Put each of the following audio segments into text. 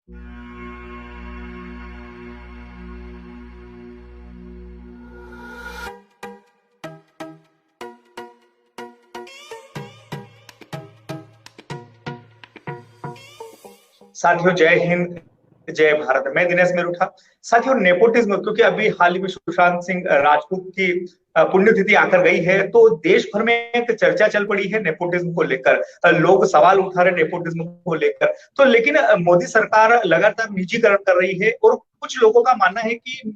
साथियों, जय हिंद, जय भारत। मैं दिनेश मेरुठा। साथियों, नेपोटिज्म, क्योंकि अभी हाल ही में सुशांत सिंह राजपूत की पुण्यतिथि आकर गई है, तो देश भर में एक चर्चा चल पड़ी है नेपोटिज्म को लेकर। लोग सवाल उठा रहे नेपोटिज्म को लेकर। तो लेकिन मोदी सरकार लगातार निजीकरण कर रही है, और कुछ लोगों का मानना है कि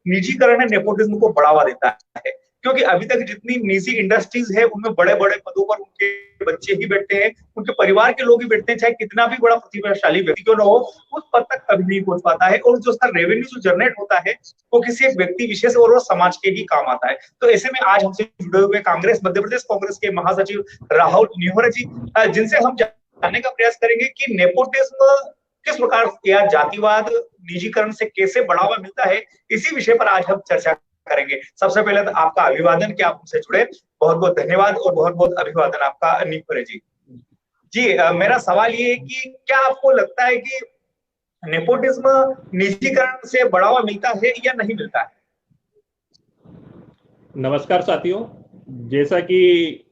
निजीकरण है नेपोटिज्म को बढ़ावा देता है। क्योंकि अभी तक जितनी निजी इंडस्ट्रीज है, उनमें बड़े बड़े पदों पर उनके बच्चे ही बैठते हैं, उनके परिवार के लोग ही बैठते हैं। चाहे कितना भी बड़ा प्रतिभाशाली व्यक्ति क्यों ना हो, उस पद तक कभी नहीं पहुंच पाता है। और जो उसका रेवेन्यू जो जनरेट होता है, वो किसी एक व्यक्ति विशेष और वो समाज के ही काम आता है। तो ऐसे में आज हमसे जुड़े हुए कांग्रेस, मध्य प्रदेश कांग्रेस के महासचिव राहुल निहोरा जी, जिनसे हम जानने का प्रयास करेंगे कि नेपोटिज्म किस प्रकार या जातिवाद निजीकरण से कैसे बढ़ावा मिलता है, इसी विषय पर आज हम चर्चा करेंगे। सबसे पहले तो आपका अभिवादन कि आप हमसे जुड़े। बहुत बहुत धन्यवाद और बहुत बहुत अभिवादन आपका निखरे जी। जी, मेरा सवाल ये है कि क्या आपको लगता है कि नेपोटिज्म निजीकरण से बढ़ावा मिलता है या नहीं मिलता है? नमस्कार साथियों, जैसा कि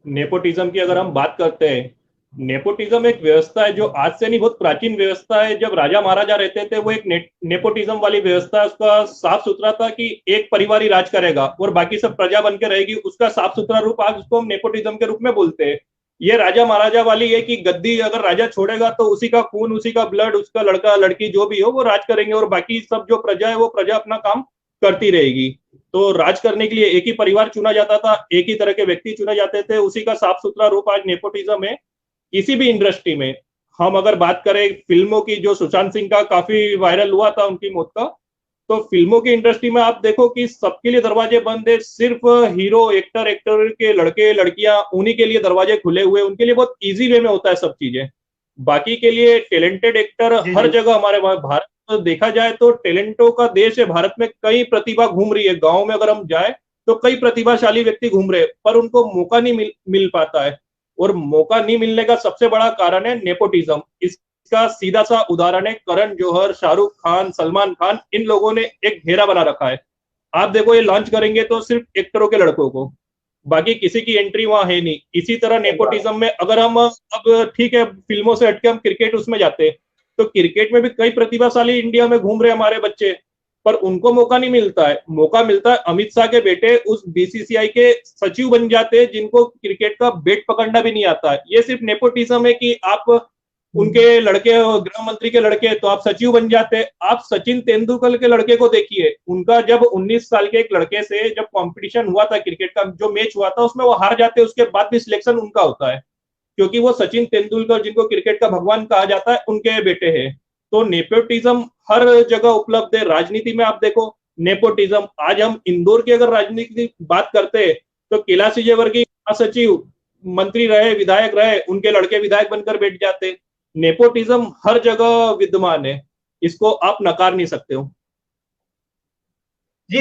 नेपोटिज्म की अगर हम बात करते हैं, नेपोटिज्म एक व्यवस्था है जो आज से नहीं, बहुत प्राचीन व्यवस्था है। जब राजा महाराजा रहते थे, वो एक नेपोटिज्म वाली व्यवस्था, उसका साफ सुथरा था कि एक परिवार ही राज करेगा और बाकी सब प्रजा बन के रहेगी। उसका साफ सुथरा रूप आज उसको हम नेपोटिज्म के रूप में बोलते हैं। ये राजा महाराजा वाली है कि गद्दी अगर राजा छोड़ेगा तो उसी का खून, उसी का ब्लड, उसका लड़का लड़की जो भी हो वो राज करेंगे, और बाकी सब जो प्रजा है वो प्रजा अपना काम करती रहेगी। तो राज करने के लिए एक ही परिवार चुना जाता था, एक ही तरह के व्यक्ति चुने जाते थे। उसी का साफ सुथरा रूप आज नेपोटिज्म है। किसी भी इंडस्ट्री में हम अगर बात करें फिल्मों की, जो सुशांत सिंह का काफी वायरल हुआ था उनकी मौत का, तो फिल्मों की इंडस्ट्री में आप देखो कि सबके लिए दरवाजे बंद है। सिर्फ हीरो, एक्टर के लड़के लड़कियां, उन्हीं के लिए दरवाजे खुले हुए। उनके लिए बहुत इजी वे में होता है सब चीजें। बाकी के लिए टैलेंटेड एक्टर हर जगह हमारे भारत तो देखा जाए तो टैलेंटों का देश है। भारत में कई प्रतिभा घूम रही है। गांव में अगर हम जाए तो कई प्रतिभाशाली व्यक्ति घूम रहे हैं, पर उनको मौका नहीं मिल पाता है। और मौका नहीं मिलने का सबसे बड़ा कारण है नेपोटिज्म। इसका सीधा सा उदाहरण है करण जौहर, शाहरुख खान, सलमान खान। इन लोगों ने एक घेरा बना रखा है। आप देखो, ये लॉन्च करेंगे तो सिर्फ एक्टरों के लड़कों को, बाकी किसी की एंट्री वहां है नहीं। इसी तरह नेपोटिज्म में अगर हम अब ठीक है, फिल्मों से हटके हम क्रिकेट उसमें जाते हैं, तो क्रिकेट में भी कई प्रतिभाशाली इंडिया में घूम रहे हमारे बच्चे, पर उनको मौका नहीं मिलता है। मौका मिलता है अमित शाह के बेटे उस बीसीसीआई के सचिव बन जाते हैं, जिनको क्रिकेट का बैट पकड़ना भी नहीं आता है। ये सिर्फ नेपोटिज्म है कि आप उनके लड़के, गृह मंत्री के लड़के, तो आप सचिव बन जाते। आप सचिन तेंदुलकर के लड़के को देखिए, उनका जब 19 साल के एक लड़के से जब कंपटीशन हुआ था, क्रिकेट का जो मैच हुआ था, उसमें वो हार जाते, उसके बाद भी सिलेक्शन उनका होता है, क्योंकि वो सचिन तेंदुलकर, जिनको क्रिकेट का भगवान कहा जाता है, उनके बेटे हैं। तो नेपोटिज्म हर जगह उपलब्ध है। राजनीति में आप देखो नेपोटिज्म। आज हम इंदौर की अगर राजनीति की बात करते हैं तो कैलाश विजयवर्गीय महासचिव, मंत्री रहे, विधायक रहे, उनके लड़के विधायक बनकर बैठ जाते। नेपोटिज्म हर जगह विद्यमान है, इसको आप नकार नहीं सकते हो। जी,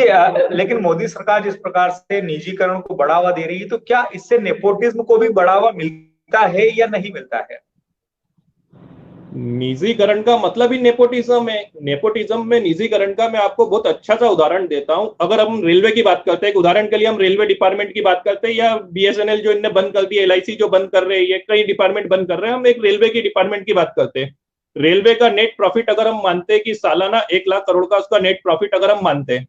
लेकिन मोदी सरकार जिस प्रकार से निजीकरण को बढ़ावा दे रही है, तो क्या इससे नेपोटिज्म को भी बढ़ावा मिलता है या नहीं मिलता है? निजीकरण का मतलब ही नेपोटिज्म है। नेपोटिज्म में निजीकरण का मैं आपको बहुत अच्छा सा उदाहरण देता हूं। अगर हम रेलवे की बात करते हैं, उदाहरण के लिए हम रेलवे डिपार्टमेंट की बात करते हैं, या बीएसएनएल जो इनने बंद कर दी, एलआईसी जो बंद कर रहे हैं, ये कई डिपार्टमेंट बंद कर रहे हैं, हम एक रेलवे की डिपार्टमेंट की बात करते हैं। रेलवे का नेट प्रॉफिट अगर हम मानते हैं कि सालाना 1 लाख करोड़ का उसका नेट प्रॉफिट अगर हम मानते हैं,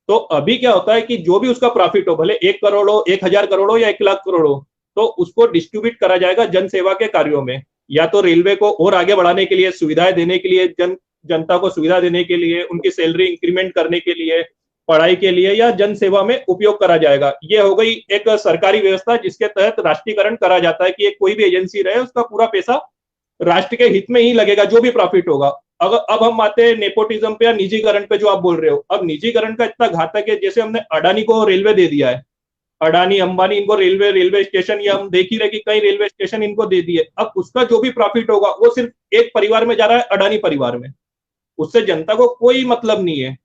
तो अभी क्या होता है कि जो भी उसका प्रॉफिट हो, भले 1 करोड़ हो, 1000 करोड़ हो या 1 लाख करोड़ हो, तो उसको डिस्ट्रीब्यूट करा जाएगा जन सेवा के कार्यों में। या तो रेलवे को और आगे बढ़ाने के लिए, सुविधाएं देने के लिए, जनता को सुविधा देने के लिए, उनकी सैलरी इंक्रीमेंट करने के लिए, पढ़ाई के लिए, या जन सेवा में उपयोग करा जाएगा। ये हो गई एक सरकारी व्यवस्था जिसके तहत राष्ट्रीयकरण करा जाता है कि कोई भी एजेंसी रहे, उसका पूरा पैसा राष्ट्र के हित में ही लगेगा, जो भी प्रॉफिट होगा। अगर अब हम आते हैं नेपोटिज्म पे या निजीकरण पे, जो आप बोल रहे हो। अब निजीकरण का इतना घातक है, जैसे हमने अडानी को रेलवे दे दिया है, अडानी अंबानी, इनको रेलवे स्टेशन, या हम देख ही रहे कि कई रेलवे स्टेशन इनको दे दिए। अब उसका जो भी प्रॉफिट होगा वो सिर्फ एक परिवार में जा रहा है, अडानी परिवार में। उससे जनता को कोई मतलब नहीं है।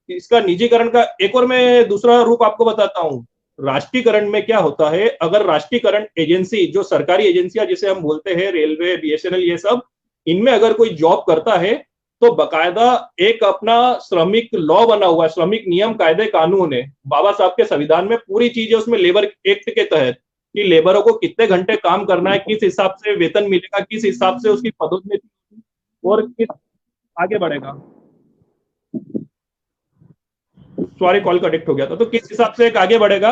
इसका निजीकरण का एक और मैं दूसरा रूप आपको बताता हूँ। राष्ट्रीयकरण में क्या होता है, अगर राष्ट्रीयकरण एजेंसी, जो सरकारी एजेंसियां जिसे हम बोलते हैं रेलवे, बीएसएनएल, ये सब, इनमें अगर कोई जॉब करता है तो बकायदा एक अपना श्रमिक लॉ बना हुआ है, श्रमिक नियम कायदे कानून है बाबा साहब के संविधान में, पूरी चीजें उसमें लेबर एक्ट के तहत कि लेबरों को कितने घंटे काम करना है, किस हिसाब से वेतन मिलेगा, किस हिसाब से उसकी पदोन्नति और किस आगे बढ़ेगा। सॉरी कॉल कनेक्ट हो गया था। तो किस हिसाब से एक आगे बढ़ेगा,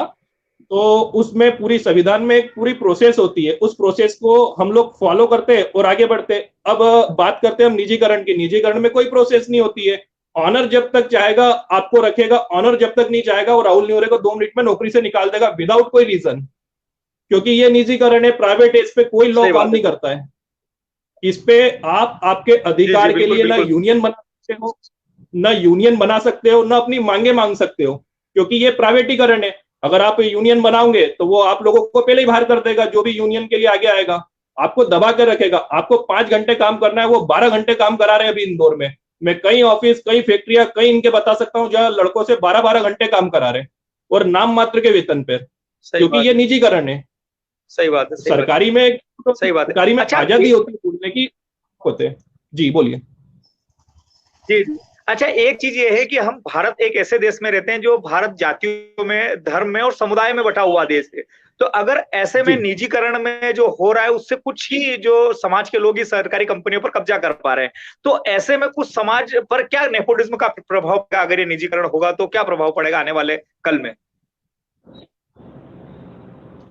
तो उसमें पूरी संविधान में एक पूरी प्रोसेस होती है, उस प्रोसेस को हम लोग फॉलो करते हैं और आगे बढ़ते हैं। अब बात करते हैं हम निजीकरण की। निजीकरण में कोई प्रोसेस नहीं होती है। ऑनर जब तक चाहेगा आपको रखेगा, ऑनर जब तक नहीं चाहेगा वो राहुल नेवरे को 2 मिनट में नौकरी से निकाल देगा विदाउट कोई रीजन, क्योंकि ये निजीकरण है, प्राइवेट है, इस पे कोई लॉ काम नहीं करता है। इस पे आप आपके अधिकार के लिए ना यूनियन बना सकते हो, ना यूनियन बना सकते हो, ना अपनी मांगे मांग सकते हो, क्योंकि ये प्राइवेटीकरण है। अगर आप यूनियन बनाओगे तो वो आप लोगों को पहले ही बाहर कर देगा, जो भी यूनियन के लिए आगे आएगा आपको दबा के रखेगा। आपको 5 घंटे काम करना है, वो 12 घंटे काम करा रहे हैं अभी इंदौर में। मैं कई ऑफिस, कई फैक्ट्रियां, कई इनके बता सकता हूँ जहां लड़कों से 12-12 घंटे काम करा रहे और नाम मात्र के वेतन पे, क्योंकि ये निजीकरण है। सही बात है। सरकारी में सही बात है। सरकारी में आजादी होती है बोलने की होते। जी बोलिए। जी अच्छा, एक चीज ये है कि हम भारत एक ऐसे देश में रहते हैं जो भारत जातियों में, धर्म में और समुदाय में बटा हुआ देश है। तो अगर ऐसे में निजीकरण में जो हो रहा है उससे कुछ ही जो समाज के लोग ही सरकारी कंपनियों पर कब्जा कर पा रहे हैं, तो ऐसे में कुछ समाज पर क्या नेपोटिज्म का प्रभाव पड़ेगा? अगर ये निजीकरण होगा तो क्या प्रभाव पड़ेगा आने वाले कल में?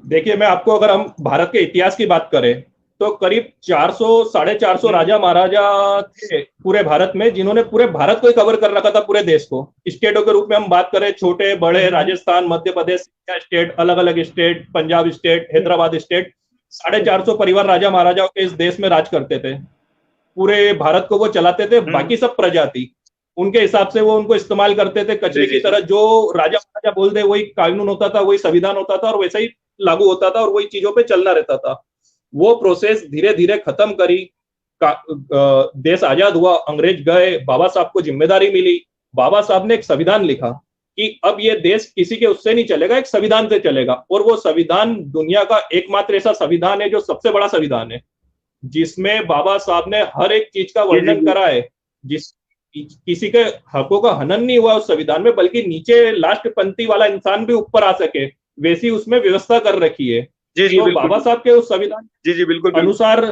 देखिए, मैं आपको, अगर हम भारत के इतिहास की बात करें तो करीब 400 450 राजा महाराजा थे पूरे भारत में, जिन्होंने पूरे भारत को ही कवर कर रखा था, पूरे देश को। स्टेटों के रूप में हम बात करें, छोटे बड़े, राजस्थान, मध्य प्रदेश स्टेट, अलग अलग state, Punjab state, Hyderabad state, 450 परिवार राजा महाराजा इस देश में राज करते थे। पूरे भारत को वो चलाते थे। बाकी सब प्रजाति उनके हिसाब से वो उनको इस्तेमाल करते थे कचरे की तरह। जो राजा महाराजा बोल दे वही कानून होता था, वही संविधान होता था और वैसा ही लागू होता था और वही चीजों पे चलना रहता था। वो प्रोसेस धीरे धीरे खत्म करी, देश आजाद हुआ, अंग्रेज गए, बाबा साहब को जिम्मेदारी मिली। बाबा साहब ने एक संविधान लिखा कि अब ये देश किसी के उससे नहीं चलेगा, एक संविधान से चलेगा। और वो संविधान दुनिया का एकमात्र ऐसा संविधान है जो सबसे बड़ा संविधान है, जिसमें बाबा साहब ने हर एक चीज का वर्णन करा है, जिस किसी के हकों का हनन नहीं हुआ उस संविधान में, बल्कि नीचे लास्ट पंक्ति वाला इंसान भी ऊपर आ सके, वैसी उसमें व्यवस्था कर रखी है। जी, तो बाबा साहब के उस संविधान जी बिल्कुल अनुसार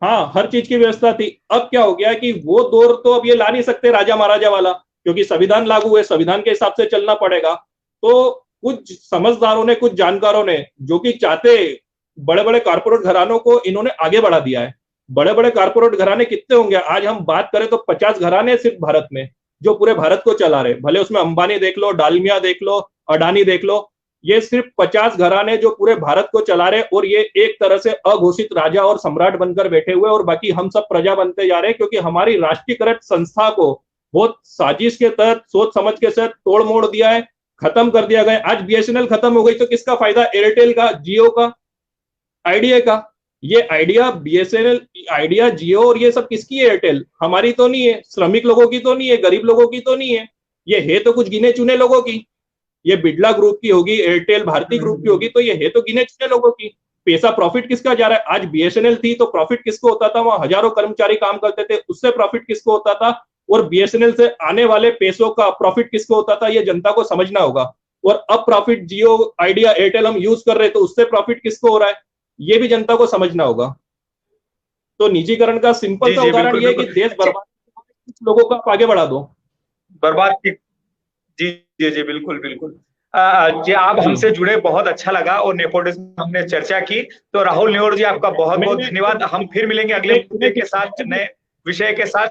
हाँ हर चीज की व्यवस्था थी। अब क्या हो गया कि वो दौर तो अब ये ला नहीं सकते राजा महाराजा वाला, क्योंकि संविधान लागू है, संविधान के हिसाब से चलना पड़ेगा। तो कुछ समझदारों ने, कुछ जानकारों ने, जो कि चाहते बड़े बड़े कारपोरेट घरानों को इन्होंने आगे बढ़ा दिया है। बड़े बड़े कारपोरेट घराने कितने होंगे? आज हम बात करें तो 50 घराने सिर्फ भारत में जो पूरे भारत को चला रहे। भले उसमें अंबानी देख लो, डालमिया देख लो, अडानी देख लो, ये सिर्फ 50 घराने जो पूरे भारत को चला रहे। और ये एक तरह से अघोषित राजा और सम्राट बनकर बैठे हुए, और बाकी हम सब प्रजा बनते जा रहे हैं, क्योंकि हमारी राष्ट्रीयकृत संस्था को बहुत साजिश के तहत, सोच समझ के साथ तोड़ मोड़ दिया है, खत्म कर दिया गया। आज बीएसएनएल खत्म हो गई तो किसका फायदा? एयरटेल का, जियो का, आइडिया का। ये आइडिया, बीएसएनएल, आइडिया, जियो और ये सब किसकी है? एयरटेल। हमारी तो नहीं है, श्रमिक लोगों की तो नहीं है, गरीब लोगों की तो नहीं है, ये है तो कुछ गिने चुने लोगों की। ये बिड़ला ग्रुप की होगी, एयरटेल भारती ग्रुप की होगी, तो ये है तो गिने चुने लोगों की। पैसा, प्रॉफिट किसका जा रहा है? आज बीएसएनएल थी तो प्रॉफिट किसको होता था? वहां हजारों कर्मचारी काम करते थे, उससे प्रॉफिट किसको होता था? और बीएसएनएल से आने वाले पैसों का प्रॉफिट किसको होता था? ये जनता को समझना होगा। और अब प्रॉफिट जियो, आइडिया, एयरटेल हम यूज कर रहे हैं, तो उससे प्रॉफिट किसको हो रहा है? ये भी जनता को समझना होगा। तो निजीकरण का सिंपल सा उदाहरण ये है कि देश बर्बाद, लोगों को आप आगे बढ़ा दो, बर्बाद की। जी जी जी बिल्कुल बिल्कुल। जी, आप हमसे जुड़े, बहुत अच्छा लगा, और नेपोटिज्म हमने चर्चा की। तो राहुल नेवरे जी, आपका बहुत बहुत धन्यवाद। हम फिर मिलेंगे अगले मुद्दे के साथ, नए विषय के साथ।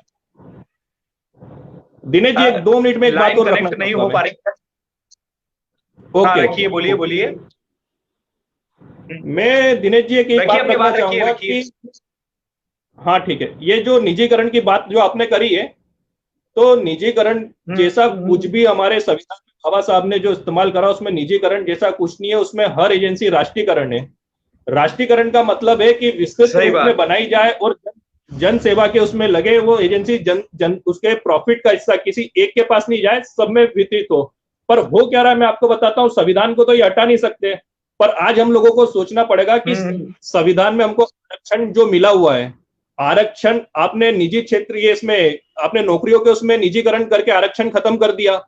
दिनेश जी, 2 मिनट में एक बात और कनेक्ट नहीं हो पा रही। ओके, रखिए, बोलिए बोलिए। मैं दिनेश जी एक बात रखना चाहूंगा कि हाँ ठीक है, ये जो निजीकरण की बात जो आपने करी है, तो निजीकरण जैसा कुछ भी हमारे संविधान में बाबा साहब ने जो इस्तेमाल करा, उसमें निजीकरण जैसा कुछ नहीं है। उसमें हर एजेंसी राष्ट्रीयकरण है। राष्ट्रीयकरण का मतलब है कि विस्तृत रूप में बनाई जाए और जन सेवा के उसमें लगे वो एजेंसी, जन उसके प्रॉफिट का हिस्सा किसी एक के पास नहीं जाए, सब में वितरित हो। पर हो क्या रहा है मैं आपको बताता हूँ। संविधान को तो ये हटा नहीं सकते, पर आज हम लोगों को सोचना पड़ेगा कि संविधान में हमको आरक्षण जो मिला हुआ है, आरक्षण आपने निजी क्षेत्र ये इसमें आपने नौकरियों के उसमें निजीकरण करके आरक्षण खत्म कर दिया।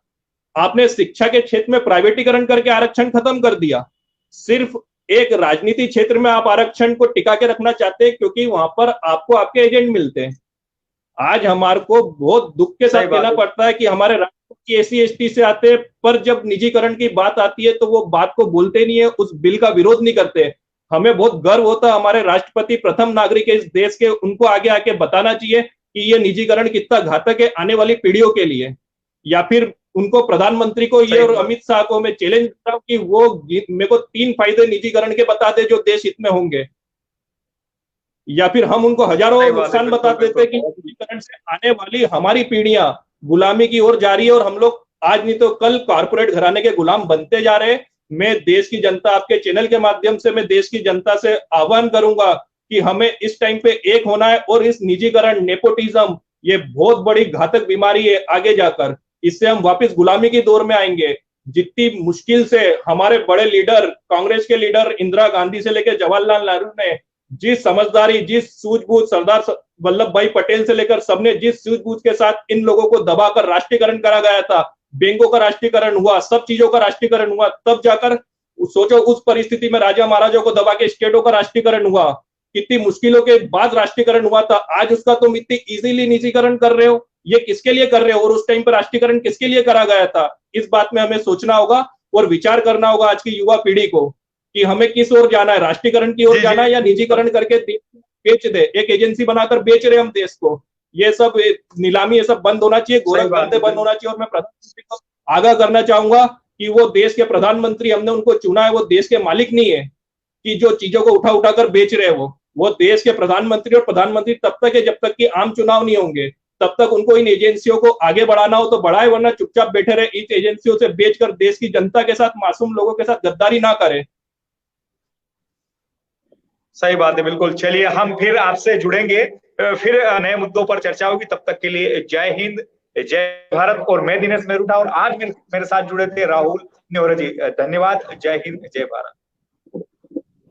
आपने शिक्षा के क्षेत्र में प्राइवेटीकरण करके आरक्षण खत्म कर दिया। सिर्फ एक राजनीति क्षेत्र में आप आरक्षण को टिका के रखना चाहते हैं क्योंकि वहां पर आपको आपके एजेंट मिलते हैं। आज हमारे को बहुत दुख के साथ कहना पड़ता है कि हमारे राज्य की एससी एसटी से आते हैं, पर जब निजीकरण की बात आती है तो वो बात को बोलते नहीं है, उस बिल का विरोध नहीं करते। हमें बहुत गर्व होता है, हमारे राष्ट्रपति प्रथम नागरिक है इस देश के, उनको आगे आके बताना चाहिए कि ये निजीकरण कितना घातक है आने वाली पीढ़ियों के लिए। या फिर उनको प्रधानमंत्री को ये और अमित शाह को मैं चैलेंज करता हूं कि वो मेरे को 3 फायदे निजीकरण के बता दे जो देश हित में होंगे, या फिर हम उनको हजारों नुकसान बता देते कि निजीकरण से आने वाली हमारी पीढ़ियां गुलामी की ओर जा रही है और हम लोग आज नहीं तो कल कॉर्पोरेट घराने के गुलाम बनते जा रहे हैं। मैं देश की जनता, आपके चैनल के माध्यम से मैं देश की जनता से आह्वान करूंगा कि हमें इस टाइम पे एक होना है और इस निजीकरण नेपोटिज्म ये बहुत बड़ी घातक बीमारी है। आगे जाकर इससे हम वापस गुलामी की दौर में आएंगे। जितनी मुश्किल से हमारे बड़े लीडर, कांग्रेस के लीडर इंदिरा गांधी से लेकर जवाहरलाल नेहरू ने जिस समझदारी, जिस सूझबूझ, सरदार वल्लभ भाई पटेल से लेकर सबने जिस सूझबूझ के साथ इन लोगों को दबाकर राष्ट्रीयकरण करा गया था, बैंकों का राष्ट्रीयकरण हुआ, सब चीजों का राष्ट्रीयकरण हुआ, तब जाकर सोचो उस परिस्थिति में राजा महाराजाओं को दबा के स्टेटों का राष्ट्रीयकरण हुआ, कितनी मुश्किलों के बाद राष्ट्रीयकरण हुआ था। आज उसका तुम इतनी इजीली निजीकरण कर रहे हो, ये किसके लिए कर रहे हो और उस टाइम पर राष्ट्रीयकरण किसके लिए करा गया था? इस बात में हमें सोचना होगा और विचार करना होगा आज की युवा पीढ़ी को कि हमें किस ओर जाना है, राष्ट्रीयकरण की ओर जाना है या निजीकरण करके बेच दे, एक एजेंसी बनाकर बेच रहे हम देश को। ये सब नीलामी, ये सब बंद होना चाहिए, गोरखधंधे बंद होना चाहिए। और मैं प्रधानमंत्री को आगाह करना चाहूंगा कि वो देश के प्रधानमंत्री, हमने उनको चुना है, वो देश के मालिक नहीं है कि जो चीजों को उठा उठा कर बेच रहे हैं। वो देश के प्रधानमंत्री, और प्रधानमंत्री तब तक है जब तक कि आम चुनाव नहीं होंगे, तब तक उनको इन एजेंसियों को आगे बढ़ाना हो तो बढ़ाए, वरना चुपचाप बैठे रहे, इन एजेंसियों से बेचकर देश की जनता के साथ, मासूम लोगों के साथ गद्दारी ना करे। सही बात है, बिल्कुल। चलिए हम फिर आपसे जुड़ेंगे, फिर नए मुद्दों पर चर्चा होगी। तब तक के लिए जय हिंद, जय भारत। और मैं दिनेश मेहरुटा, और आज मेरे साथ जुड़े थे राहुल नेवरा जी। धन्यवाद। जय हिंद, जय भारत।